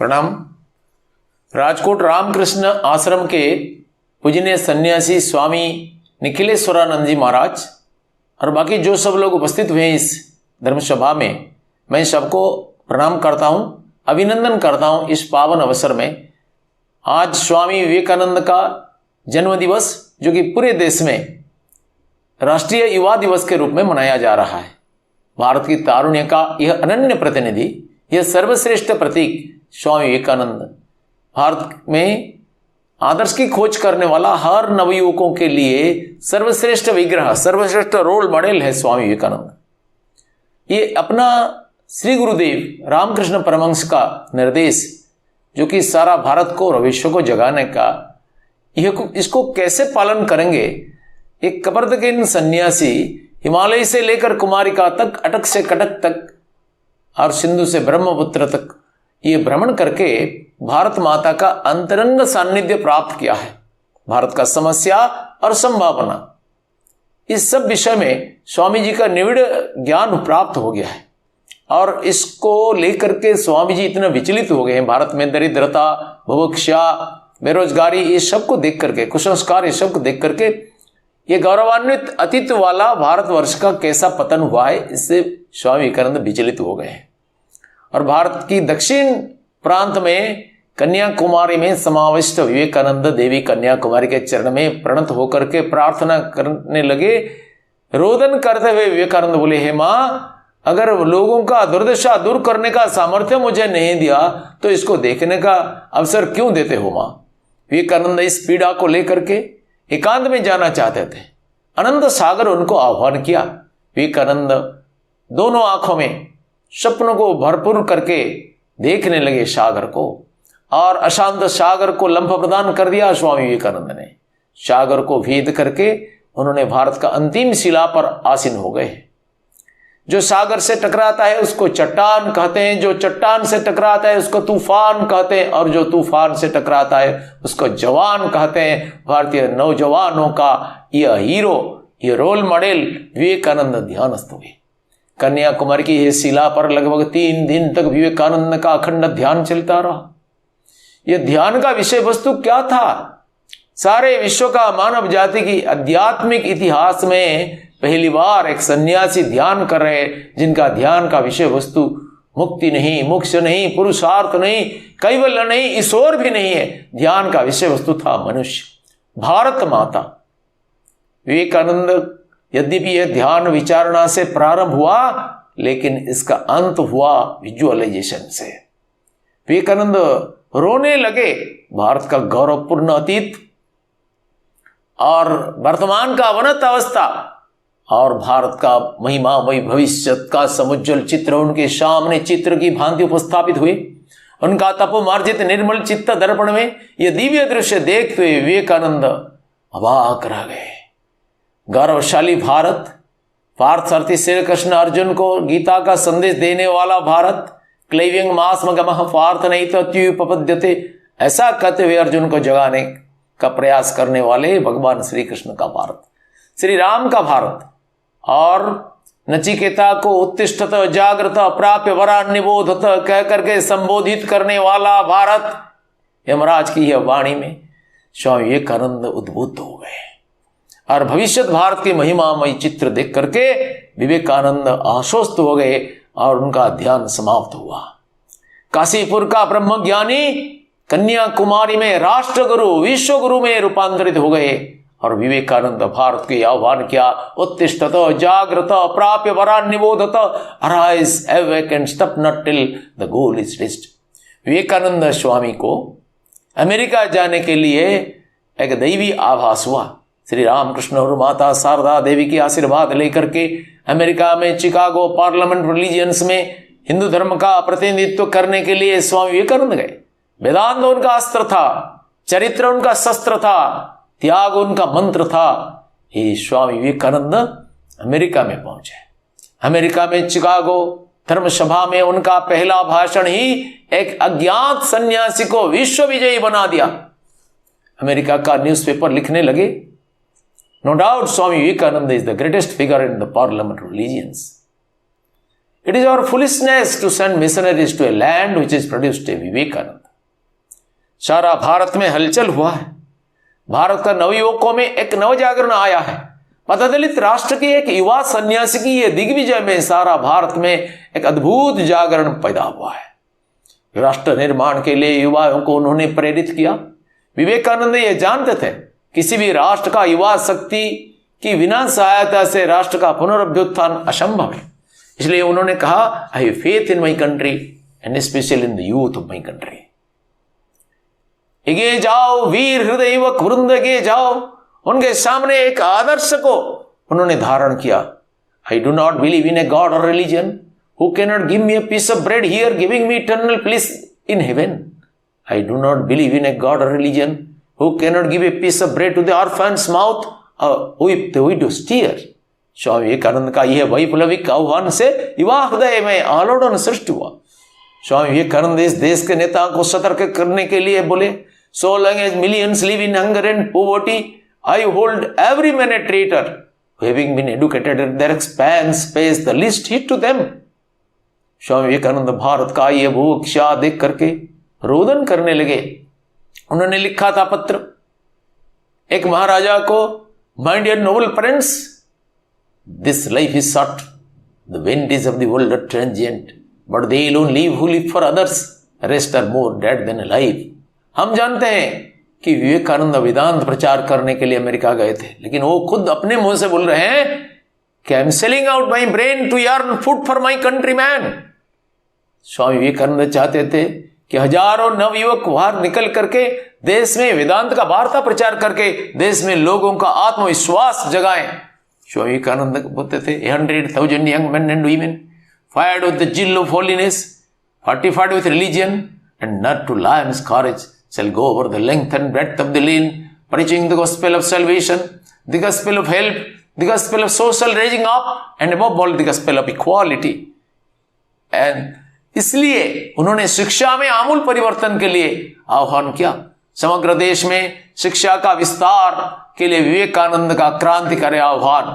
प्रणाम। राजकोट रामकृष्ण आश्रम के पूजनीय सन्यासी स्वामी निखिलेश्वरानंद जी महाराज और बाकी जो सब लोग उपस्थित हुए हैं इस धर्मसभा में, मैं सबको प्रणाम करता हूं, अभिनंदन करता हूं। इस पावन अवसर में आज स्वामी विवेकानंद का जन्म दिवस, जो कि पूरे देश में राष्ट्रीय युवा दिवस के रूप में मनाया जा रहा है। भारत की तारुण्य का यह अनन्य प्रतिनिधि, यह सर्वश्रेष्ठ प्रतीक स्वामी विवेकानंद, भारत में आदर्श की खोज करने वाला हर नवयुवकों के लिए सर्वश्रेष्ठ विग्रह, सर्वश्रेष्ठ रोल मॉडल है स्वामी विवेकानंद। ये अपना श्री गुरुदेव रामकृष्ण परमहंस का निर्देश, जो कि सारा भारत को और विश्व को जगाने का, इसको कैसे पालन करेंगे। एक कबर्दकीन सन्यासी हिमालय से लेकर कुमारिका तक, अटक से कटक तक और सिंधु से ब्रह्मपुत्र तक ये भ्रमण करके भारत माता का अंतरंग सान्निध्य प्राप्त किया है। भारत का समस्या और संभावना, इस सब विषय में स्वामी जी का निविड़ ज्ञान प्राप्त हो गया है और इसको लेकर के स्वामी जी इतना विचलित हो गए हैं। भारत में दरिद्रता, बुभुक्षा, बेरोजगारी, ये सब को देख करके, कुसंस्कार, ये सब को देख करके ये गौरवान्वित अतीत वाला भारतवर्ष का कैसा पतन हुआ है, इससे स्वामी विवेकानंद विचलित हो गए हैं। और भारत की दक्षिण प्रांत में कन्याकुमारी में समाविष्ट विवेकानंद देवी कन्याकुमारी के चरण में प्रणत होकर के प्रार्थना करने लगे। रोदन करते हुए विवेकानंद बोले, हे माँ, अगर लोगों का दुर्दशा दूर करने का सामर्थ्य मुझे नहीं दिया तो इसको देखने का अवसर क्यों देते हो माँ। विवेकानंद इस पीड़ा को लेकर के एकांत में जाना चाहते थे। अनंत सागर उनको आह्वान किया। विवेकानंद दोनों आंखों में स्वप्नों को भरपूर करके देखने लगे सागर को, और अशांत सागर को लंफ प्रदान कर दिया स्वामी विवेकानंद ने। सागर को भेद करके उन्होंने भारत का अंतिम शिला पर आसीन हो गए। जो सागर से टकराता है उसको चट्टान कहते हैं, जो चट्टान से टकराता है उसको तूफान कहते हैं, और जो तूफान से टकराता है उसको जवान कहते हैं। भारतीय नौजवानों का यह हीरो, यह रोल मॉडल विवेकानंद ध्यानस्थ हुए। कन्याकुमारी की इस शिला पर लगभग 3 दिन तक विवेकानंद का अखंड ध्यान चलता रहा। यह ध्यान का विषय वस्तु क्या था? सारे विश्व का मानव जाति की आध्यात्मिक इतिहास में पहली बार एक सन्यासी ध्यान कर रहे, जिनका ध्यान का विषय वस्तु मुक्ति नहीं, मोक्ष नहीं, पुरुषार्थ नहीं, कैवल्य नहीं, ईश्वर भी नहीं है। ध्यान का विषय वस्तु था मनुष्य, भारत माता। विवेकानंद, यद्यपि यह ध्यान विचारणा से प्रारंभ हुआ, लेकिन इसका अंत हुआ विजुअलाइजेशन से। विवेकानंद रोने लगे। भारत का गौरवपूर्ण अतीत और वर्तमान का अवनत अवस्था और भारत का महिमामय भविष्य का समुज्जल चित्र उनके सामने चित्र की भांति उपस्थापित हुए। उनका तपोमार्जित निर्मल चित्त दर्पण में यह दिव्य दृश्य देखते हुए विवेकानंद अवाक रह गए। गौरवशाली भारत, पार्थसारथी श्री कृष्ण अर्जुन को गीता का संदेश देने वाला भारत, क्लैव्यंग मास्मगमः पार्थ नैतत्युपपद्यते, ऐसा कहते हुए अर्जुन को जगाने का प्रयास करने वाले भगवान श्री कृष्ण का भारत, श्री राम का भारत, और नचिकेता को उत्तिष्ठत जागृत प्राप्य वरान निबोधत कह करके संबोधित करने वाला भारत। यमराज की यह वाणी में स्वामी विवेकानंद उद्बुद्ध हो गए और भविष्य भारत की महिमामय चित्र देख करके विवेकानंद आश्वस्त हो गए और उनका ध्यान समाप्त हुआ। काशीपुर का ब्रह्मज्ञानी कन्याकुमारी में राष्ट्रगुरु, विश्वगुरु में रूपांतरित हो गए और विवेकानंद भारत के आह्वान किया, उत्तिष्ठत जागृत प्राप्य वरान निबोधत, arise awake and stop not till the goal is reached. Vivekananda Swami को अमेरिका जाने के लिए एक दैवी आभास हुआ। श्री रामकृष्ण और माता शारदा देवी की आशीर्वाद लेकर के अमेरिका में चिकागो पार्लियामेंट रिलीजियंस में हिंदू धर्म का प्रतिनिधित्व करने के लिए स्वामी विवेकानंद गए। वेदांत उनका अस्त्र था, चरित्र उनका शस्त्र था, त्याग उनका मंत्र था। ये स्वामी विवेकानंद अमेरिका में पहुंचे। अमेरिका में चिकागो धर्मसभा में उनका पहला भाषण ही एक अज्ञात सन्यासी को विश्व विजयी बना दिया। अमेरिका का न्यूज़पेपर लिखने लगे, no doubt Swami Vivekananda is the greatest figure in the parliament religions. It is our foolishness to send missionaries to a land which has produced a Vivekananda. सारा भारत में हलचल हुआ है, भारत का नवयुवकों में एक नवजागरण आया है। पतदलित राष्ट्र के एक युवा सन्यासी की यह दिग्विजय में सारा भारत में एक अद्भुत जागरण पैदा हुआ है। राष्ट्र निर्माण के लिए युवाओं को उन्होंने प्रेरित किया। विवेकानंद ये जानते थे किसी भी राष्ट्र का युवा शक्ति की बिना सहायता से राष्ट्र का पुनरुत्थान असंभव है। इसलिए उन्होंने कहा, I have faith in my country and specially in the youth of my country. आगे जाओ वीर हृदय युवक वृंद, आगे जाओ। उनके सामने एक आदर्श को उन्होंने धारण किया। I do not believe in a god और religion who cannot give me a piece of bread here, giving me eternal bliss in heaven. I do not believe in a God or religion who cannot give a piece of bread to the orphan's mouth or whip the widow's tear. Swami Vivekananda का यह वैप्लविक आह्वान से युवा हृदय में आलोड़न सृष्टि हुआ। स्वामी विवेकानंद इस देश के नेताओं को सतर्क करने के लिए बोले, so long as millions live in hunger and poverty, I hold every man a traitor who having been educated at their expense pays the least heed to them. Swami Vivekananda Bharat का ये भूक्षा देख करके रोदन करने लगे। उन्होंने लिखा था पत्र एक महाराजा को, my dear noble parents, this life is short, the vintage of the world are transient, but they alone live who live for others, rest are more dead than alive. हम जानते हैं कि विवेकानंद वेदांत प्रचार करने के लिए अमेरिका गए थे, लेकिन वो खुद अपने मुंह से बोल रहे हैं कि I am selling out my brain to earn food for my countrymen. Swami Vivekananda चाहते थे कि हजारों नवयुवक बाहर निकल करके देश में वेदांत का वार्ता प्रचार करके देश में लोगों का आत्मविश्वास जगाएं। स्वामी विवेकानंद बोलते थे, 100,000 young men and women fired with the zeal of holiness, fortified with religion and not to lion's courage shall go over the length and breadth of the land, preaching the gospel of salvation, the gospel of help, the gospel of social raising up and above all the gospel of equality. And इसलिए उन्होंने शिक्षा में आमूल परिवर्तन के लिए आह्वान किया। समग्र देश में शिक्षा का विस्तार के लिए विवेकानंद का क्रांतिकारी आह्वान।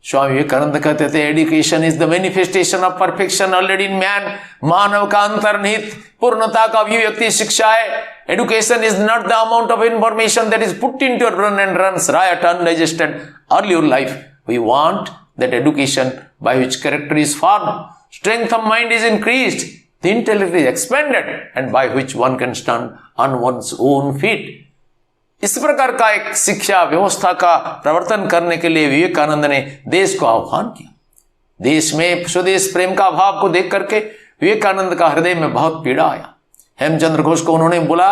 स्वामी विवेकानंद कहते थे, education is the manifestation of perfection already in man. मानव का अंतर्निहित पूर्णता का अभिव्यक्ति शिक्षा है। Education is not the amount of information that is put into your brain and runs riot undigested all your life. We want that education by which character is formed, strength of mind is increased, the intellect is expanded, and by which one can stand on one's own feet. इस प्रकार का एक शिक्षा व्यवस्था का प्रवर्तन करने के लिए विवेकानंद ने देश को आह्वान किया। देश में स्वदेश प्रेम का भाव को देख करके विवेकानंद का हृदय में बहुत पीड़ा आया। हेमचंद्र घोष को उन्होंने बोला,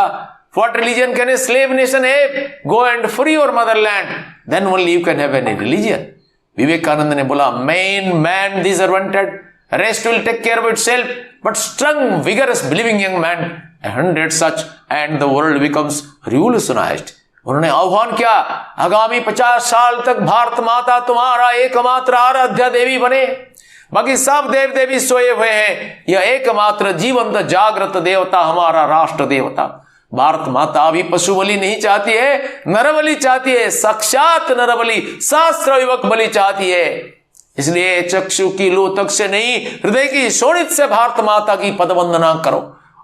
What religion can a slave nation have? Go and free your motherland, then only you can have any religion. Vivekananda ने बोला, man, these are wanted. Rest will take care of itself, but strong, vigorous, believing young man, 100 such, and the world becomes revolutionized. उन्होंने आह्वान किया, आगामी 50 साल तक भारत माता तुम्हारा एकमात्र आराध्या देवी बने, बाकी सब देव देवी सोए हुए हैं, यह एकमात्र जीवंत जागृत देवता हमारा राष्ट्र देवता। भारत माता अभी पशु बलि नहीं चाहती है, नर बलि चाहती है, साक्षात नर बलि, सहस्त्र युवक बलि चाहती है। इसलिए चक्षु की लोतक से नहीं, हृदय की शोणित से भारत माता की पदवंदना करो।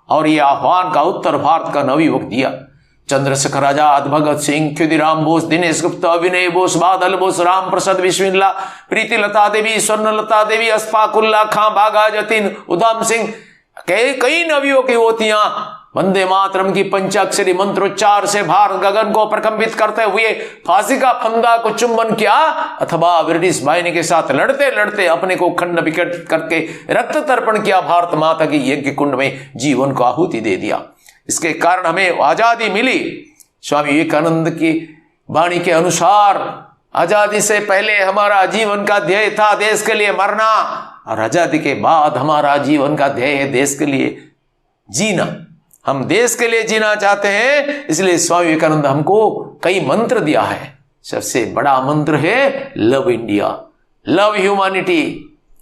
और यह आह्वान का उत्तर भारत का नवयुवक दिया। चंद्रशेखर आजाद, भगत सिंह, खुदीराम बोस, दिनेश गुप्ता, अभिनय बोस, बादल बोस, राम प्रसाद बिस्मिल्ला, प्रीति लता देवी, स्वर्णलता देवी, अस्फाकुल्ला खां, बागा जतीन, उधम सिंह, कई नवियों की युवतियां वंदे मातरम की पंचाक्षरी मंत्रोच्चार से भारत गगन को प्रकंपित करते हुए फांसी का फंदा को चुंबन किया, अथवा ब्रिटिश बाहिनी के साथ लड़ते लड़ते अपने को खंड विकट करके रक्त तर्पण किया, भारत माता की यज्ञ कुंड में जीवन को आहुति दे दिया। इसके कारण हमें आजादी मिली। स्वामी विवेकानंद की वाणी के अनुसार आजादी से पहले हमारा जीवन का ध्येय था देश के लिए मरना, और आजादी के बाद हमारा जीवन का ध्येय है देश के लिए जीना। हम देश के लिए जीना चाहते हैं, इसलिए स्वामी विवेकानंद हमको कई मंत्र दिया है। सबसे बड़ा मंत्र है love India, love humanity.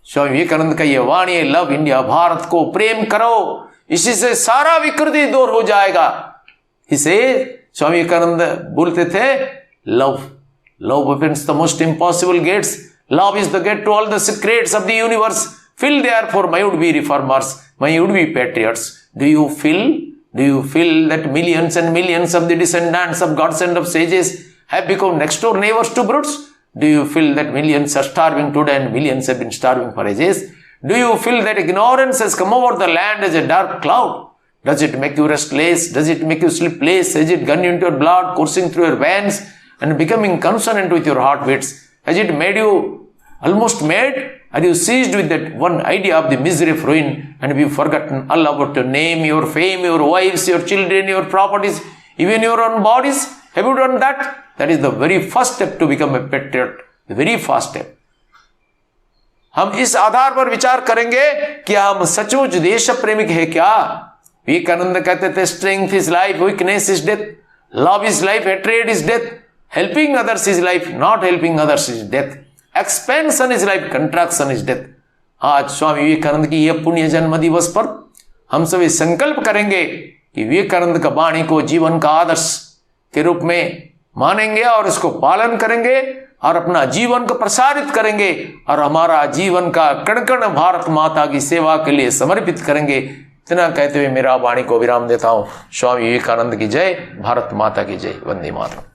Swami Vivekananda का ये वाणी है, लव इंडिया, भारत को प्रेम करो, इसी से सारा विकृति दूर हो जाएगा। इसे स्वामी विवेकानंद बोलते थे, love opens the most impossible gates, love is the gate to all the secrets of the universe, Feel therefore my would-be reformers, my would-be patriots. Do you feel that millions and millions of the descendants of gods and of sages have become next door neighbors to brutes? Do you feel that millions are starving today and millions have been starving for ages? Do you feel that ignorance has come over the land as a dark cloud? Does it make you restless? Does it make you sleepless? Has it gone into your blood, coursing through your veins and becoming consonant with your heartbeats? Has it made you almost mad? Are you seized with that one idea of the misery of ruin and have you forgotten all about your name, your fame, your wives, your children, your properties, even your own bodies? Have you done that? That is the very first step to become a patriot. The very first step. हम इस आधार पर विचार करेंगे कि हम सचमुच देश प्रेमिक है क्या? विवेकानंद कहते थे strength is life, weakness is death, love is life, hatred is death, helping others is life, not helping others is death, expansion is life, contraction is death. आज स्वामी विवेकानंद की यह पुण्य जन्म दिवस पर हम सभी संकल्प करेंगे कि विवेकानंद का वाणी को जीवन का आदर्श के रूप में मानेंगे और इसको पालन करेंगे और अपना जीवन को प्रसारित करेंगे और हमारा जीवन का कण कण भारत माता की सेवा के लिए समर्पित करेंगे। इतना कहते हुए मेरा वाणी को विराम देता हूं। स्वामी विवेकानंद की जय, भारत माता की जय, वंदे मातरम।